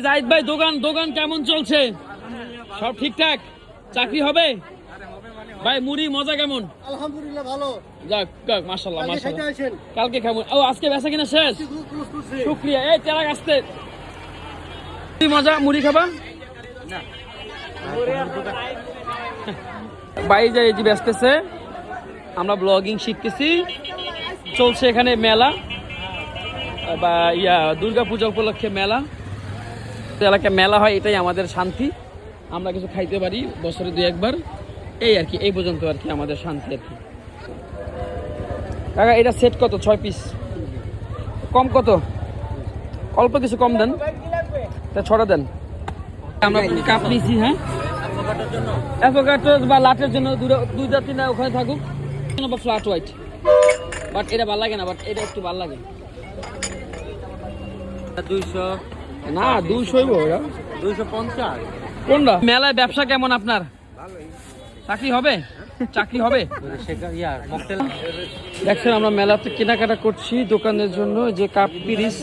জাহিদ ভাই, দোকান দোকান কেমন চলছে? সব ঠিকঠাক? চাকরি হবে ভাই? মুড়ি মজা কেমন? আলহামদুলিল্লাহ ভালো। যাক যাক, মাশাআল্লাহ মাশাআল্লাহ। কালকে খাবো। ও আজকে বেচা কিনা শেষ? শুকরিয়া। এই তেরা আসতে মজা, মুড়ি খাবা না? ভাই যে এই যে বেচতেছে, আমরা ব্লগিং শিখতেছি, চলছে এখানে মেলা বা দুর্গা পূজা উপলক্ষে মেলা। এলাকায় মেলা হয়, এটাই আমাদের শান্তি। আমরা কিছু খাইতে পারি বছরে 2-1 বার, এই আর কি, এই পর্যন্ত আর কি আমাদের শান্তি আর কি। কাকা এটা সেট কত? 6 পিস। কম কত? অল্প কিছু কম দেন, তা 6টা দেন। আমরা কাপ নিয়েছি। হ্যাঁ, অ্যাভোকাডো বা লাটের জন্য 2-3টা ওখানে থাকুক, বা ফ্ল্যাট হোয়াইট। বাট এটা ভালো লাগে না, বাট এটা একটু ভালো লাগে। 200 না, 200 ওরা 250। কোনটা? মেলায় ব্যবসা কেমন আপনার? চাকরি হবে? চাকরি হবে? দেখছেন আমরা মেলাতে কেনাকাটা করছি দোকানের জন্য, যে কাপ পিরিস